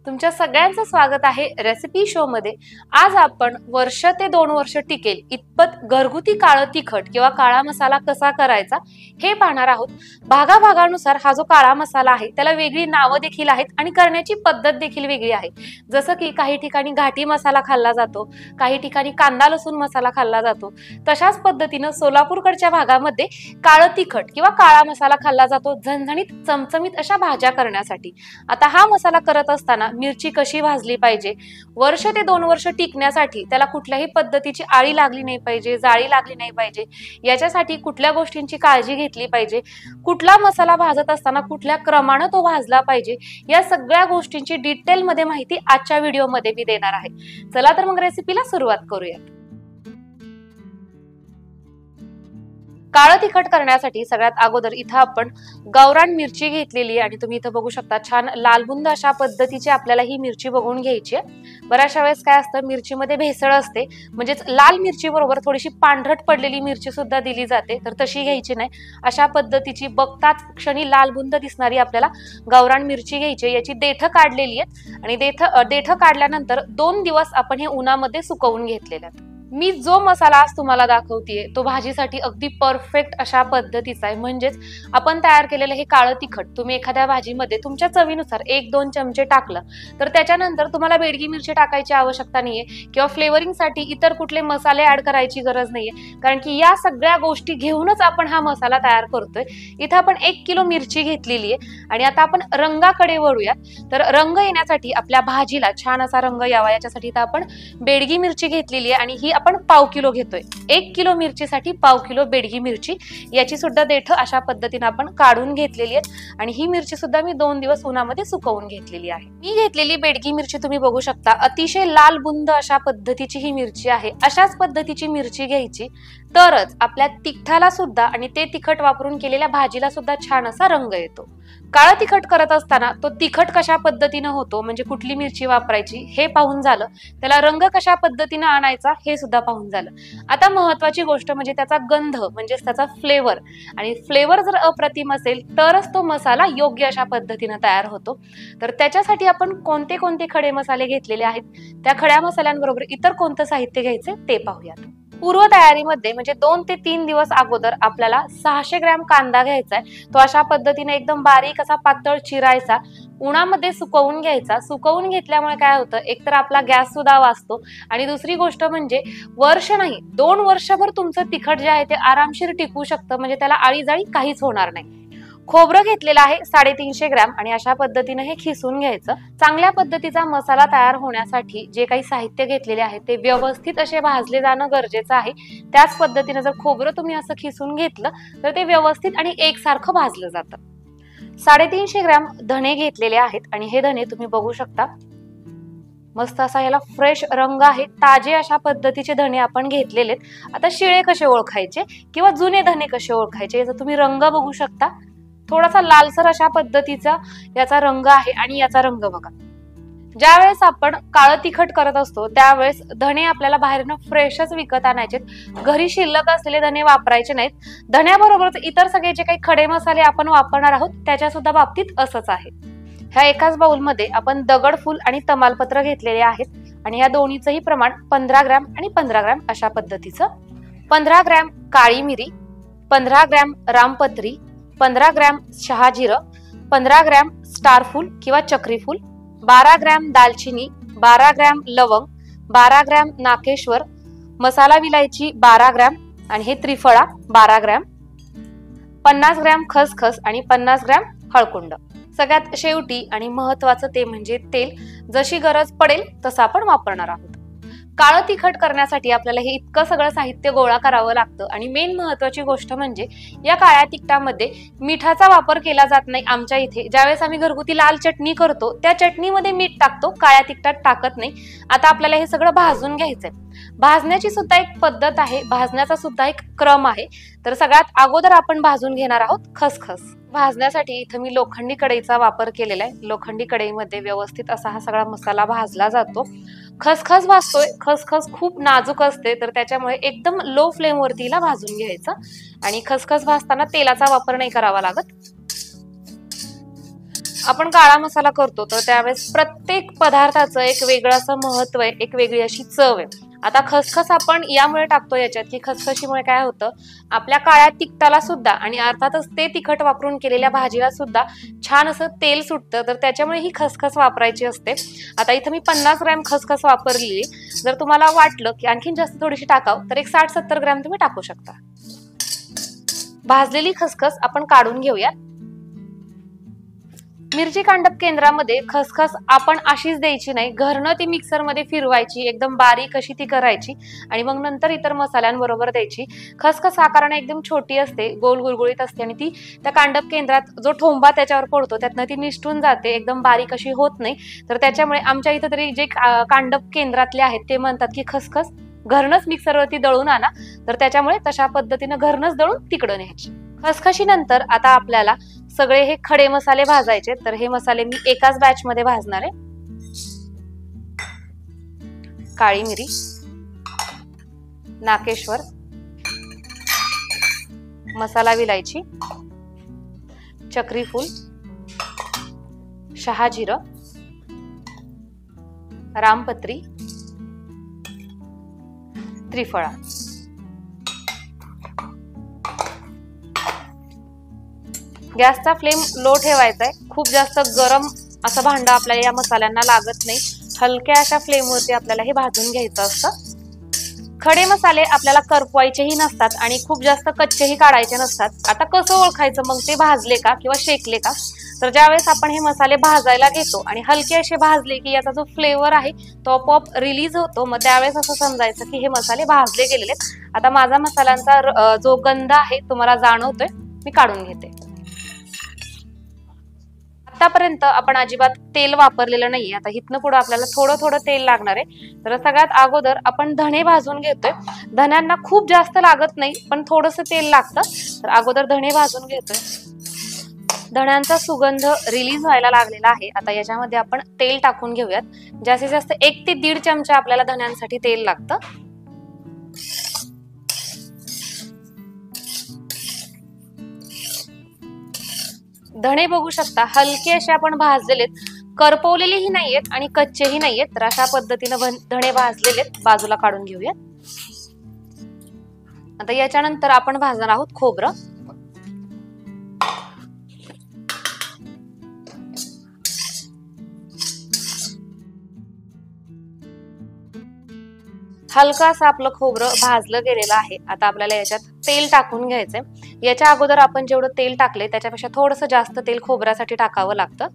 तुमच्या सगळ्यांचं स्वागत आहे रेसिपी शो मध्ये। आज आपण वर्ष ते 2 वर्ष टिकेल इतपत घरगुती काळं तिखट किंवा काळा मसाला कसा करायचा हे पाहणार आहोत। भागाभागानुसार हा जो काळा मसाला आहे त्याला वेगळी नावं देखील आहेत आणि करण्याची पद्धत देखील वेगळी आहे। जसं की काही ठिकाणी घाटी मसाला खाल्ला जातो, काही ठिकाणी कांदा लसूण मसाला खाल्ला जातो, तशाच पद्धतीने सोलापूरकडच्या भागामध्ये काळं तिखट किंवा काळा मसाला खाल्ला जातो झणझणीत चमचमीत अशा भाज्या करण्यासाठी। आता हा मसाला करत असताना मिरची कशी भाजली पाहिजे, वर्ष ते 2 वर्ष टिकण्यासाठी त्याला कुठल्याही पद्धतीची आळी लागली नाही पाहिजे, जाळी लागली नाही पाहिजे, याच्यासाठी कुठल्या गोष्टींची काळजी घेतली पाहिजे, कुठला मसाला भाजत असताना कुठल्या क्रमाने तो भाजला पाहिजे, या सगळ्या गोष्टींची डिटेल मध्ये माहिती आजच्या व्हिडिओ मध्ये मी देणार आहे। चला तर मग रेसिपीला सुरुवात करूया। काळं तिखट करण्यासाठी सगळ्यात अगोदर इथं आपण गावरान मिरची घेतलेली आणि तुम्ही इथं बघू शकता छान लालबुंद अशा पद्धतीची आपल्याला ही मिरची बघून घ्यायची आहे। बऱ्याचशा वेळेस काय असतं, मिरचीमध्ये भेसळ असते, म्हणजेच लाल मिरची बरोबर थोडीशी पांढरट पडलेली मिरची सुद्धा दिली जाते, तर तशी घ्यायची नाही। अशा पद्धतीची बघताच क्षणी लालबुंद दिसणारी आपल्याला गावरान मिरची घ्यायची। याची देठ काढलेली आहेत आणि देठ काढल्यानंतर 2 दिवस आपण हे उन्हामध्ये सुकवून घेतलेले आहेत। मी जो मसाला आज तुम्हाला दाखवतेय तो भाजीसाठी अगदी परफेक्ट अशा पद्धतीचा आहे। म्हणजेच आपण तयार केलेलं हे काळं तिखट तुम्ही एखाद्या भाजीमध्ये तुमच्या चवीनुसार 1-2 चमचे टाकलं तर त्याच्यानंतर तुम्हाला बेडगी मिरची टाकायची आवश्यकता नाहीये किंवा फ्लेवरिंगसाठी इतर कुठले मसाले ऍड करायची गरज नाहीये, कारण की या सगळ्या गोष्टी घेऊनच आपण हा मसाला तयार करतोय। इथं आपण 1 किलो मिरची घेतलेली आहे आणि आता आपण रंगाकडे वळूयात। तर रंग येण्यासाठी आपल्या भाजीला छान असा रंग यावा याच्यासाठी इथं आपण बेडगी मिरची घेतलेली आहे आणि ही आपण पाव किलो घेतोय। 1 किलो मिरचीसाठी पाव किलो बेडगी मिरची, याची सुद्धा देठ अशा पद्धतीने आपण काढून घेतलेली आहे आणि ही मिरची सुद्धा मी 2 दिवस उन्हामध्ये सुकवून घेतलेली आहे। मी घेतलेली बेडगी मिरची तुम्ही बघू शकता, अतिशय लाल बुंद अशा पद्धतीची ही मिरची आहे। अशाच पद्धतीची मिरची घ्यायची तरच आपल्या तिखटाला सुद्धा आणि ते तिखट वापरून केलेल्या भाजीला सुद्धा छान असा रंग येतो। काळं तिखट करत असताना तो तिखट कशा पद्धतीने होतो, म्हणजे कुठली मिरची वापरायची हे पाहून झालं, त्याला रंग कशा पद्धतीने आणायचा हे सुद्धा पाहून झालं। आता महत्वाची गोष्ट म्हणजे त्याचा गंध, म्हणजे त्याचा फ्लेवर, आणि फ्लेवर जर अप्रतिम असेल तरच तो मसाला योग्य अशा पद्धतीने तयार होतो। तर त्याच्यासाठी आपण कोणते कोणते खडे मसाले घेतलेले आहेत, त्या खड्या मसाल्यांबरोबर इतर कोणतं साहित्य घ्यायचे ते पाहूयात। पूर्व तयारीमध्ये म्हणजे 2 ते 3 दिवस अगोदर आपल्याला 600 ग्रॅम कांदा घ्यायचा आहे। तो अशा पद्धतीने एकदम बारीक असा पातळ चिरायचा, उन्हामध्ये सुकवून घ्यायचा। सुकवून घेतल्यामुळे काय होतं, एकतर आपला गॅस सुद्धा वाचतो आणि दुसरी गोष्ट म्हणजे वर्ष नाही 2 वर्षभर तुमचं तिखट जे आहे ते आरामशीर टिकू शकतं, म्हणजे त्याला आळीजाळी काहीच होणार नाही। खोबरं घेतलेलं आहे 350 ग्रॅम आणि अशा पद्धतीने हे खिसून घ्यायचं। चांगल्या पद्धतीचा मसाला तयार होण्यासाठी जे काही साहित्य घेतलेले आहे ते व्यवस्थित असे भाजले जाणं गरजेचं आहे। त्याच पद्धतीने जर खोबरं तुम्ही असं खिसून घेतलं तर ते व्यवस्थित आणि एकसारखं भाजलं जातं। 350 ग्रॅम धणे घेतलेले आहेत आणि हे धणे तुम्ही बघू शकता, मस्त असा याला फ्रेश रंग आहे, ताजे अशा पद्धतीचे धणे आपण घेतलेले। आता शिळे कसे ओळखायचे किंवा जुने धणे कसे ओळखायचे याचा तुम्ही रंग बघू शकता, थोडासा लालसर अशा पद्धतीचा याचा रंग आहे आणि याचा रंग बघा। ज्या वेळेस आपण काळं तिखट करत असतो त्यावेळेस धणे आपल्याला बाहेरनं फ्रेशच विकत आणायचे, घरी शिल्लक असलेले धणे वापरायचे नाहीत। धण्याबरोबरच इतर सगळे जे काही खडे मसाले आपण वापरणार आहोत त्याच्या सुद्धा बाबतीत असंच आहे। ह्या एकाच बाउलमध्ये आपण दगडफूल आणि तमालपत्र घेतलेले आहेत आणि या दोन्हीचंही प्रमाण 15 ग्रॅम आणि 15 ग्रॅम अशा पद्धतीचं। 15 ग्रॅम काळी मिरी, 15 ग्रॅम रामपत्री, 15 ग्रॅम शहाजिरं, 15 ग्रॅम स्टारफूल किंवा चक्रीफूल, 12 ग्रॅम दालचिनी, 12 ग्रॅम लवंग, 12 ग्रॅम नाकेश्वर, मसाला विलायची 12 ग्रॅम आणि हे त्रिफळा 12 ग्रॅम, 50 ग्रॅम खसखस आणि 50 ग्रॅम हळकुंड। सगळ्यात शेवटी आणि महत्वाचं ते म्हणजे तेल, जशी गरज पडेल तसं आपण वापरणार आहोत। काळं तिखट करण्यासाठी आपल्याला हे इतकं सगळं साहित्य गोळा करावं लागतं आणि मेन महत्वाची गोष्ट म्हणजे या काळ्या तिखटामध्ये मिठाचा वापर केला जात नाही। आमच्या इथे ज्यावेळेस आम्ही घरगुती लाल चटणी करतो त्या चटणीमध्ये मीठ टाकतो, काळ्या तिखटात टाकत नाही। आता आपल्याला हे सगळं भाजून घ्यायचंय। भाजण्याची सुद्धा एक पद्धत आहे, भाजण्याचा सुद्धा एक क्रम आहे। तर सगळ्यात अगोदर आपण भाजून घेणार आहोत खसखस। भाजण्यासाठी इथं मी लोखंडी कढईचा वापर केलेला आहे। लोखंडी कढईमध्ये व्यवस्थित असा हा सगळा मसाला भाजला जातो। खसखस भाजतोय, खसखस खूप नाजूक असते तर त्याच्यामुळे एकदम लो फ्लेम वरती हिला भाजून घ्यायचं आणि खसखस भाजताना तेलाचा वापर नाही करावा लागत। आपण काळा मसाला करतो तर त्यावेळेस प्रत्येक पदार्थाचं एक वेगळं असं महत्व आहे, एक वेगळी अशी चव आहे. आता खसखस आपण यामुळे टाकतो याच्यात की खसखशीमुळे काय होतं, आपल्या काळ्या तिखटाला सुद्धा आणि अर्थातच ते तिखट वापरून केलेल्या भाजीला सुद्धा छान असं तेल सुटतं, तर त्याच्यामुळे ही खसखस वापरायची असते. आता इथं मी 50 ग्रॅम खसखस वापरली. जर तुम्हाला वाटलं की आणखीन जास्त थोडीशी टाकावं तर एक 60-70 ग्रॅम तुम्ही टाकू शकता. भाजलेली खसखस आपण काढून घेऊया. मिरची कांडप केंद्रामध्ये खसखस आपण अशीच द्यायची नाही, घरनं ती मिक्सरमध्ये फिरवायची, एकदम बारीक अशी ती करायची आणि मग नंतर इतर मसाल्यांबरोबर द्यायची. खसखस आकाराने एकदम छोटी असते, गोल गुळगुळीत असते आणि ती त्या कांडप केंद्रात जो ठोंबा त्याच्यावर पडतो त्यातनं ती निसटून जाते, एकदम बारीक अशी होत नाही. तर त्याच्यामुळे आमच्या इथं तरी जे कांडप केंद्रातले आहेत ते म्हणतात की खसखस घरनच मिक्सरवरती दळून आणा, तर त्याच्यामुळे तशा पद्धतीनं घरनच दळून तिकडं न्यायची. खसखशीनंतर आता आपल्याला सगळे हे खडे मसाले भाजायचे, तर हे मसाले मी एकाच बॅच मध्ये भाजणार आहे. काळी मिरी, नाकेश्वर, मसाला विलायची, चक्री फूल, शहाजिरं, रामपत्री, त्रिफळा. गॅसचा फ्लेम लो ठेवायचा आहे. खूप जास्त गरम असं भांडं आपल्याला या मसाल्यांना लागत नाही. हलक्या अशा फ्लेमवरती आपल्याला हे भाजून घ्यायचं असतं. खडे मसाले आपल्याला करपवायचेही नसतात आणि खूप जास्त कच्चेही काढायचे नसतात. आता कसं ओळखायचं मग ते भाजले का किंवा शेकले का? तर ज्यावेळेस आपण हे मसाले भाजायला घेतो आणि हलके असे भाजले की याचा जो फ्लेवर आहे तो आपोआप रिलीज होतो, मग त्यावेळेस असं समजायचं की हे मसाले भाजले गेलेले आहेत. आता माझा मसाल्यांचा जो गंध आहे तुम्हाला जाणवतोय, मी काढून घेते. आतापर्यंत आपण अजिबात तेल वापरलेलं नाहीये. आता इथनं पुढे आपल्याला थोडं थोडं तेल लागणार आहे. तर सगळ्यात अगोदर आपण धणे भाजून घेतोय. धण्यांना खूप जास्त लागत नाही, पण थोडंसं तेल लागतं. तर अगोदर धणे भाजून घेतोय. धण्यांचा सुगंध रिलीज व्हायला लागलेला आहे. आता याच्यामध्ये आपण तेल टाकून घेऊयात. जास्तीत जास्त 1 ते 1.5 चमचा आपल्याला धण्यांसाठी तेल लागतं. धणे बघू शकता हलके असे आपण भाजलेलेत, करपवलेलेही नाहीयेत आणि कच्चेही नाहीयेत. तर अशा पद्धतीनं धणे भाजलेलेत, बाजूला काढून घेऊयात. आता याच्यानंतर आपण भाजणार आहोत खोबरं. हलका असं आपलं खोबरं भाजलं गेलेलं आहे. आता आपल्याला याच्यात तेल टाकून घ्यायचंय. याच्या अगोदर आपण जेवढं तेल टाकले त्याच्यापेक्षा थोडंसं जास्त तेल खोबऱ्यासाठी टाकावं लागतं.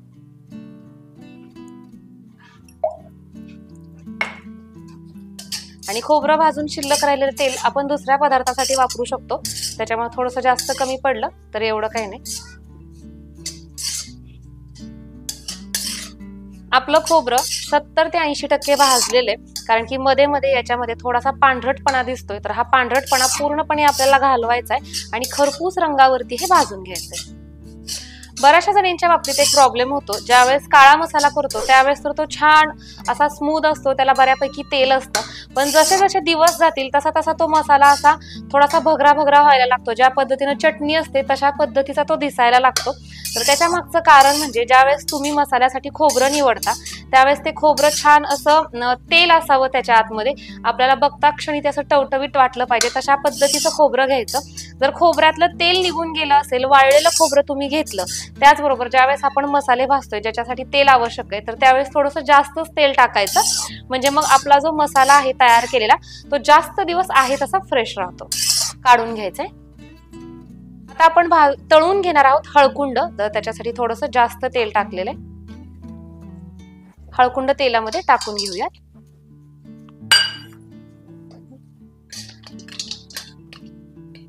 आणि खोबरं भाजून शिल्लक राहिलेलं तेल आपण दुसऱ्या पदार्थासाठी वापरू शकतो, त्याच्यामुळे थोडंसं जास्त कमी पडलं तर एवढं काही नाही. आपलं खोबरं 70 ते 80% भाजलेलं आहे, कारण की मध्ये मध्ये याच्यामध्ये थोडासा पांढरटपणा दिसतोय. तर हा पांढरटपणा पूर्णपणे आपल्याला घालवायचा आहे आणि खरपूस रंगावरती हे भाजून घ्यायचंय. बऱ्याचशा जणींच्या बाबतीत एक प्रॉब्लेम होतो, ज्यावेळेस काळा मसाला करतो त्यावेळेस तर तो छान असा स्मूथ असतो, त्याला बऱ्यापैकी तेल असतं. पण जसे जसे दिवस जातील तसा तसा तो मसाला असा थोडासा भगरा भगरा व्हायला लागतो. ज्या पद्धतीनं चटणी असते तशा पद्धतीचा तो दिसायला लागतो. तर त्याच्या मागचं कारण म्हणजे ज्यावेळेस तुम्ही मसाल्यासाठी खोबरं निवडता त्यावेळेस ते खोबरं छान असं तेल असावं त्याच्या आतमध्ये. आपल्याला बघता क्षणी ते असं टवटवीत वाटलं पाहिजे, तशा पद्धतीचं खोबरं घ्यायचं. जर खोबऱ्यातलं तेल निघून गेलं असेल, वाळलेलं खोबरं तुम्ही घेतलं, त्याचबरोबर ज्यावेळेस आपण मसाले भाजतोय ज्याच्यासाठी तेल आवश्यक आहे तर त्यावेळेस थोडंसं जास्तच तेल टाकायचं, म्हणजे मग आपला जो मसाला आहे तयार केलेला तो जास्त दिवस आहे तसा फ्रेश राहतो. काढून घ्यायचंय. आता आपण तळून घेणार आहोत हळकुंड, तर त्याच्यासाठी थोडंसं जास्त तेल टाकलेलं आहे. हळकुंड तेलामध्ये टाकून घेऊयात.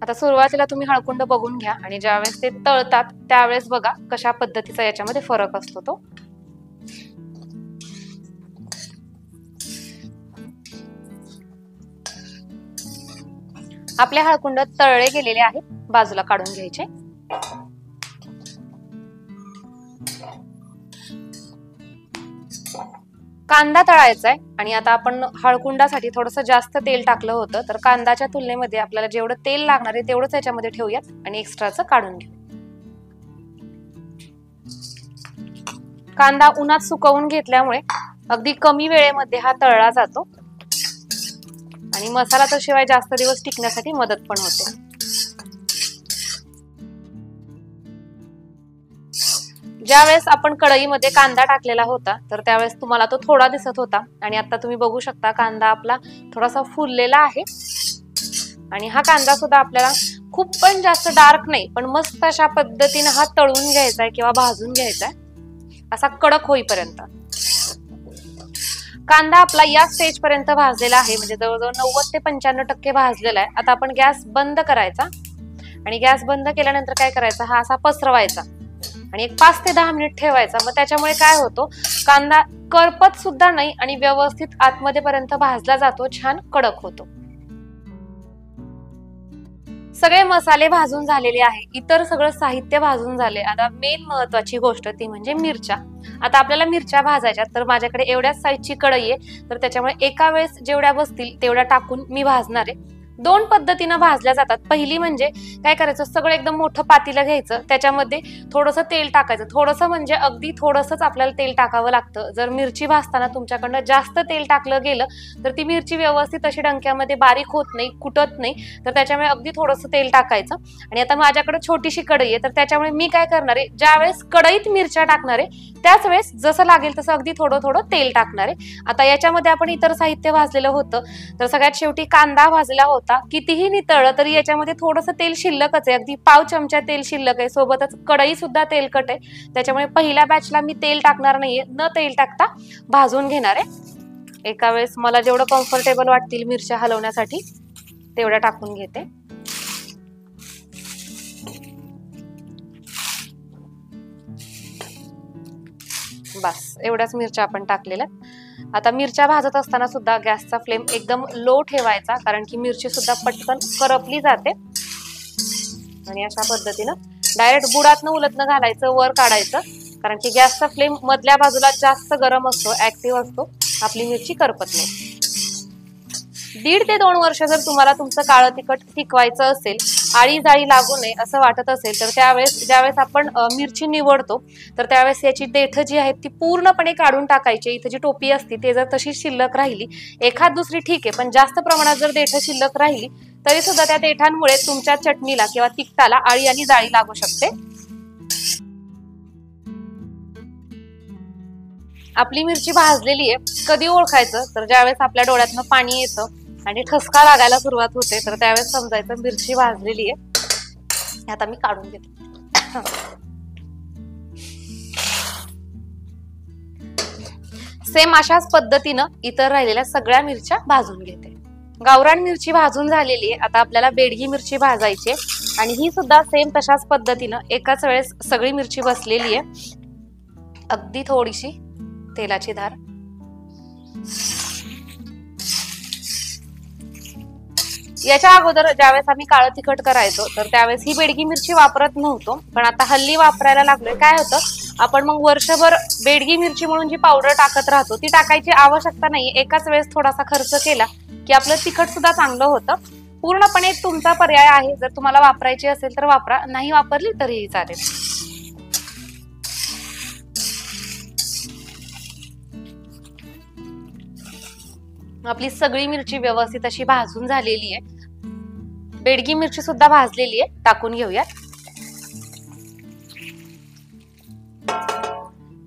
आता सुरुवातीला तुम्ही हळकुंड बघून घ्या आणि ज्यावेळेस ते तळतात त्यावेळेस बघा कशा पद्धतीचा याच्यामध्ये फरक असतो तो. आपले हळकुंड तळले गेलेले आहेत, बाजूला काढून घ्यायचे. कांदा तळायचा आहे आणि आता आपण हळकुंडासाठी थोडंसं जास्त तेल टाकलं होतं, तर कांद्याच्या तुलनेमध्ये आपल्याला जेवढं तेल लागणार आहे तेवढंच याच्यामध्ये ठेवूयात आणि एक्स्ट्राचं काढून घेऊ. कांदा उन्हात सुकवून घेतल्यामुळे अगदी कमी वेळेमध्ये हा तळला जातो आणि मसाला तर शिवाय जास्त दिवस टिकण्यासाठी मदत पण होते. ज्यावेळेस आपण कढईमध्ये कांदा टाकलेला होता तर त्यावेळेस तुम्हाला तो थोडा दिसत होता आणि आता तुम्ही बघू शकता कांदा आपला थोडासा फुललेला आहे आणि हा कांदा सुद्धा आपल्याला खूप पण जास्त डार्क नाही पण मस्त अशा पद्धतीने हा तळून घ्यायचा आहे किंवा भाजून घ्यायचा आहे असा कडक होईपर्यंत. कांदा आपला या स्टेज पर्यंत भाजलेला आहे म्हणजे जवळजवळ 90 ते 95% भाजलेला आहे. आता आपण गॅस बंद करायचा आणि गॅस बंद केल्यानंतर काय करायचं हा असा पसरवायचा आणि एक 5 ते 10 मिनिट ठेवायचा. मग त्याच्यामुळे काय होतो कांदा करपत सुद्धा नाही आणि व्यवस्थित आतमध्ये पर्यंत भाजला जातो, छान कडक होतो. सगळे मसाले भाजून झालेले आहे, इतर सगळं साहित्य भाजून झाले. आता मेन महत्वाची गोष्ट ती म्हणजे मिरच्या. आता आपल्याला मिरच्या भाजायच्या तर माझ्याकडे एवढ्याच साईजची कढई आहे तर त्याच्यामुळे एका वेळेस जेवढ्या बसतील तेवढ्या टाकून मी भाजणार आहे. दोन पद्धतीने भाजल्या जातात. पहिली म्हणजे काय करायचं सगळं एकदम मोठं पातेलं घ्यायचं त्याच्यामध्ये थोडंसं तेल टाकायचं. थोडंसं म्हणजे अगदी थोडंसंच आपल्याला तेल टाकावं लागतं. जर मिरची भाजताना तुमच्याकडनं जास्त तेल टाकलं गेलं तर ती मिरची व्यवस्थित अशी डंक्यामध्ये बारीक होत नाही, कुटत नाही. तर त्याच्यामुळे अगदी थोडंसं तेल टाकायचं. आणि आता माझ्याकडे छोटीशी कढई आहे तर त्याच्यामुळे मी काय करणार आहे ज्यावेळेस कढईत मिरच्या टाकणार आहे त्याच वेळेस जसं लागेल तसं अगदी थोडं थोडं तेल टाकणार आहे. आता याच्यामध्ये आपण इतर साहित्य भाजलेलं होतं तर सगळ्यात शेवटी कांदा भाजला होता. कितीही नितळलं तरी याच्यामध्ये थोडंसं तेल शिल्लकच आहे, अगदी पाव चमचा तेल शिल्लक आहे. सोबतच कढई सुद्धा तेलकट आहे त्याच्यामुळे पहिल्या बॅचला मी तेल टाकणार नाहीये, न तेल टाकता भाजून घेणार आहे. एका वेळेस मला जेवढं कम्फर्टेबल वाटतील मिरच्या हलवण्यासाठी तेवढ्या टाकून घेते. बस एवढ्याच मिरच्या आपण टाकलेल्या. आता मिरच्या भाजत असताना सुद्धा गॅसचा फ्लेम एकदम लो ठेवायचा कारण की मिरची सुद्धा पटकन करपली जाते. आणि अशा पद्धतीनं डायरेक्ट बुडातनं उलटनं घालायचं, वर काढायचं कारण की गॅसचा फ्लेम मधल्या बाजूला जास्त गरम असतो, ऍक्टिव्ह असतो, आपली मिरची करपत नाही. 1.5 ते 2 वर्ष जर तुम्हाला तुमचं काळं तिखट टिकवायचं असेल, आळी जाळी लागू नये असं वाटत असेल तर ज्यावेळेस आपण मिरची निवडतो तर त्यावेळेस याची देठं जी आहेत ती पूर्णपणे काढून टाकायची. इथं जी टोपी असते ते जर तशी शिल्लक राहिली, एखाद दुसरी ठीक आहे पण जास्त प्रमाणात जर देठं शिल्लक राहिली तरी सुद्धा त्या देठांमुळे तुमच्या चटणीला किंवा तिखटाला आळी आणि जाळी लागू शकते. आपली मिरची भाजलेली आहे कधी ओळखायचं तर ज्यावेळेस आपल्या डोळ्यातनं पाणी येतं आणि ठसका लागायला सुरुवात होते तर त्यावेळेस समजायचं मिरची भाजलेली आहे. आता मी काढून घेते. सेम अशाच पद्धतीनं इतर राहिलेल्या सगळ्या मिरच्या भाजून घेते. गावरान मिरची भाजून झालेली आहे. आता आपल्याला बेडगी मिरची भाजायची आणि ही सुद्धा सेम तशाच पद्धतीनं एकाच वेळेस सगळी मिरची बसलेली आहे. अगदी थोडीशी तेलाची धार. याच्या अगोदर ज्यावेळेस आम्ही काळं तिखट करायचो तर त्यावेळेस ही बेडगी मिरची वापरत नव्हतो पण आता हल्ली वापरायला लागलोय. काय होतं आपण मग वर्षभर बेडगी मिरची म्हणून जी पावडर टाकत राहतो ती टाकायची आवश्यकता नाही. एकाच वेळेस थोडासा खर्च केला की आपलं तिखट सुद्धा चांगलं होतं. पूर्णपणे तुमचा पर्याय आहे, जर तुम्हाला वापरायची असेल तर वापरा, नाही वापरली तरीही चालेल. आपली सगळी मिरची व्यवस्थित अशी भाजून झालेली आहे. बेडगी मिरची सुद्धा भाजलेली आहे, टाकून घेऊया.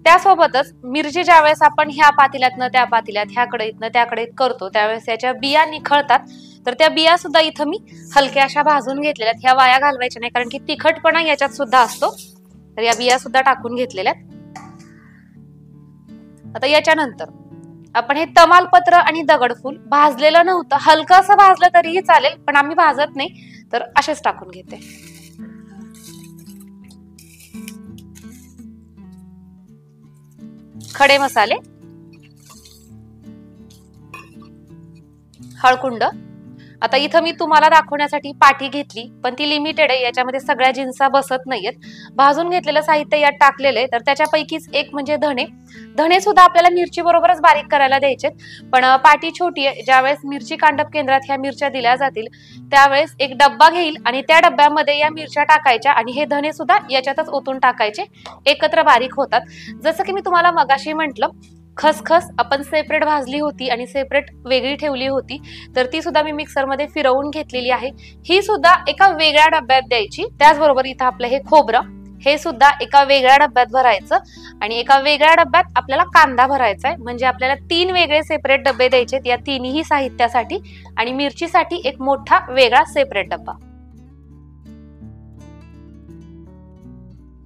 त्यासोबतच मिरची ज्यावेळेस आपण ह्या पातेल्यातनं त्या पातेल्यात, ह्या कढईतनं त्या कढईत करतो त्यावेळेस याच्या बिया निखळतात तर त्या बिया सुद्धा इथं मी हलक्या अशा भाजून घेतलेल्या. ह्या वाया घालवायच्या नाही कारण की तिखटपणा याच्यात सुद्धा असतो. तर या बिया सुद्धा टाकून घेतलेल्या. आता याच्यानंतर आपण हे तमालपत्र आणि दगडफूल भाजलेलं नव्हतं, हलकंसं भाजलं तरीही चालेल पण आम्ही भाजत नाही तर असेच टाकून घेते. खडे मसाले, हळकुंड. आता इथं मी तुम्हाला दाखवण्यासाठी पाटी घेतली, पण ती लिमिटेड आहे, याच्यामध्ये सगळ्या जिन्सा बसत नाहीयेत. भाजून घेतलेलं साहित्य यात टाकलेलं आहे, तर त्याच्यापैकीच एक म्हणजे धणे. धणे सुद्धा आपल्याला मिरची बरोबरच बारीक करायला द्यायचे, पण पाटी छोटी आहे. ज्यावेळेस मिरची कांडप केंद्रात ह्या मिरच्या दिल्या जातील त्यावेळेस एक डब्बा घेईल आणि त्या डब्यामध्ये या मिरच्या टाकायच्या आणि हे धणे सुद्धा याच्यातच ओतून टाकायचे, एकत्र बारीक होतात. जसं की मी तुम्हाला मगाशी म्हटलं, खसखस आपण सेपरेट भाजली होती आणि सेपरेट वेगळी ठेवली होती, तर ती सुद्धा मी मिक्सरमध्ये फिरवून घेतलेली आहे. ही सुद्धा एका वेगळ्या डब्यात द्यायची. त्याचबरोबर इथं आपलं हे खोबरं, हे सुद्धा एका वेगळ्या डब्यात भरायचं आणि एका वेगळ्या डब्यात आपल्याला कांदा भरायचा आहे. म्हणजे आपल्याला 3 वेगळे सेपरेट डबे द्यायचे या तिन्ही साहित्यासाठी, आणि मिरचीसाठी एक मोठा वेगळा सेपरेट डब्बा.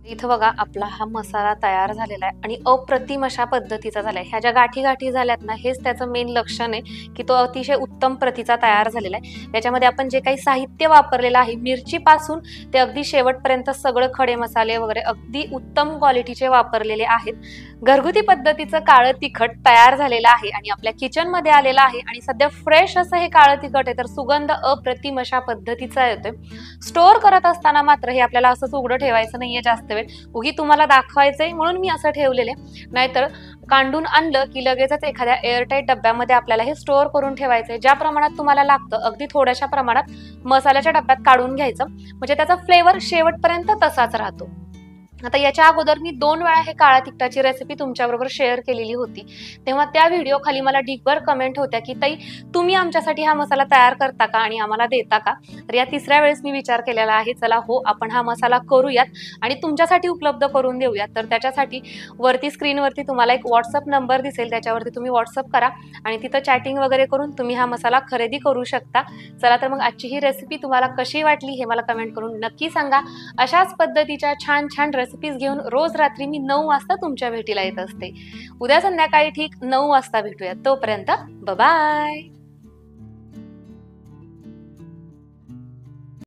इथं बघा आपला हा मसाला तयार झालेला आहे आणि अप्रतिम अशा पद्धतीचा झालाय. ह्या ज्या गाठी गाठी झाल्यात ना, हेच त्याचं मेन लक्षण आहे की तो अतिशय उत्तम प्रतीचा तयार झालेला आहे. याच्यामध्ये आपण जे काही साहित्य वापरलेलं आहे, मिरची पासून ते अगदी शेवटपर्यंत सगळं खडे मसाले वगैरे अगदी उत्तम क्वालिटीचे वापरलेले आहेत. घरगुती पद्धतीचं काळं तिखट तयार झालेलं आहे आणि आपल्या किचन मध्ये आलेलं आहे आणि सध्या फ्रेश असं हे काळं तिखट आहे, तर सुगंध अप्रतिम अशा पद्धतीचा येतोय. स्टोअर करत असताना मात्र हे आपल्याला असंच उघडं ठेवायचं नाहीये जास्त वेळ, उगी तुम्हाला दाखवायचंय म्हणून मी असं ठेवलेलं आहे. नाहीतर कांडून आणलं की लगेचच एखाद्या एअरटाईट डब्यामध्ये आपल्याला हे स्टोअर करून ठेवायचंय. ज्या प्रमाणात तुम्हाला लागतं अगदी थोड्याशा प्रमाणात मसाल्याच्या डब्यात काढून घ्यायचं, म्हणजे त्याचा फ्लेवर शेवटपर्यंत तसाच राहतो. आता याच्या अगोदर मी 2 वेळा हे काळा तिखटाची रेसिपी तुमच्याबरोबर शेअर केलेली होती, तेव्हा त्या व्हिडिओ खाली मला ढिगभर कमेंट होत्या की ताई तुम्ही आमच्यासाठी हा मसाला तयार करता का आणि आम्हाला देता का. तर या तिसऱ्या वेळेस मी विचार केलेला आहे, चला हो आपण हा मसाला करूयात आणि तुमच्यासाठी उपलब्ध करून देऊयात. तर त्याच्यासाठी वरती स्क्रीनवरती तुम्हाला एक व्हॉट्सअप नंबर दिसेल, त्याच्यावरती तुम्ही व्हॉट्सअप करा आणि तिथं चॅटिंग वगैरे करून तुम्ही हा मसाला खरेदी करू शकता. चला तर मग आजची ही रेसिपी तुम्हाला कशी वाटली हे मला कमेंट करून नक्की सांगा. अशाच पद्धतीच्या छान छान रेसिपीज घेऊन रोज रात्री मी 9 वाजता तुमच्या भेटीला येत असते. उद्या संध्याकाळी ठीक 9 वाजता भेटूया. तोपर्यंत बाय.